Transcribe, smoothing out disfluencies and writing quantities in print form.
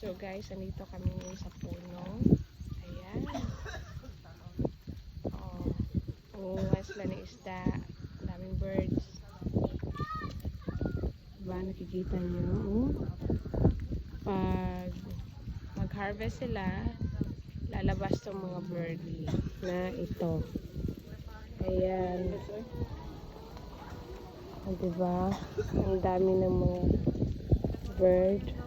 So guys, andito kami ngayon sa puno. Ayan. Oh, nangunguha sila ng isda. Ang daming birds. Diba, nakikita nyo? Oh. Pag mag-harvest sila, lalabas tong mga bird na ito. Ayan. O, diba? Ang dami ng mga bird.